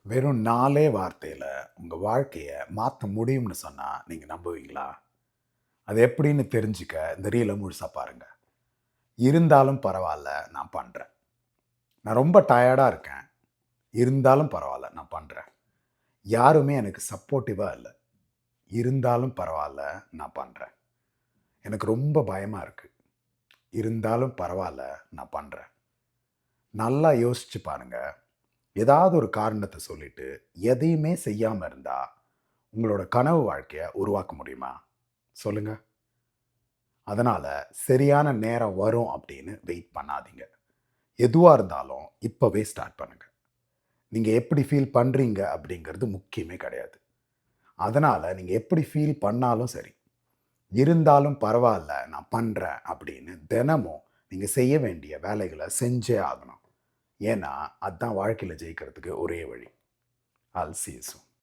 வெறும் 4 வார்த்தையில உங்க வாழ்க்கைய மாத்த முடியும்னு சொன்னா, நீங்க நம்புவீங்களா? அது எப்படின்னு தெரிஞ்சுக்க இந்த ரீல முழுசா பாருங்க. இருந்தாலும் பரவால்ல, நான் பண்றேன். நான் ரொம்ப டயர்டா இருக்கேன். இருந்தாலும் பரவால்ல, நான் பண்றேன். யாருமே எனக்கு சப்போர்ட்டிவா இல்ல. இருந்தாலும் பரவால்ல, நான் பண்றேன். எனக்கு ரொம்ப பயமா இருக்கு. இருந்தாலும் பரவால்ல, நான் பண்றேன். நல்லா யோசிச்சு பாருங்க. ஏதாவது ஒரு காரணத்த சொல்லிட்டு, எதையுமே செய்யாம இருந்தா, உங்களோட கனவு வாழ்க்கைய உருவாக்க முடியுமா? சொல்லுங்க. அதனால சரியான நேரம் வரும் அப்படின்னு வெயிட் பண்ணாதீங்க. எதுவா இருந்தாலும் இப்பவே ஸ்டார்ட் பண்ணுங்க. நீங்க எப்படி ஃபீல் பண்றீங்க அப்படிங்கிறது முக்கியமே கிடையாது. அதனால நீங்க எப்படி ஃபீல் பண்ணாலும் சரி, இருந்தாலும் பரவால்ல நான் பண்றேன் அப்படின்னு தினமும் நீங்க செய்ய வேண்டிய வேலைகள செஞ்சே ஆகணும். ஏன்னா, அதான் வாழ்க்கையில ஜெயிக்கிறதுக்கு ஒரே வழி. I'll see you soon.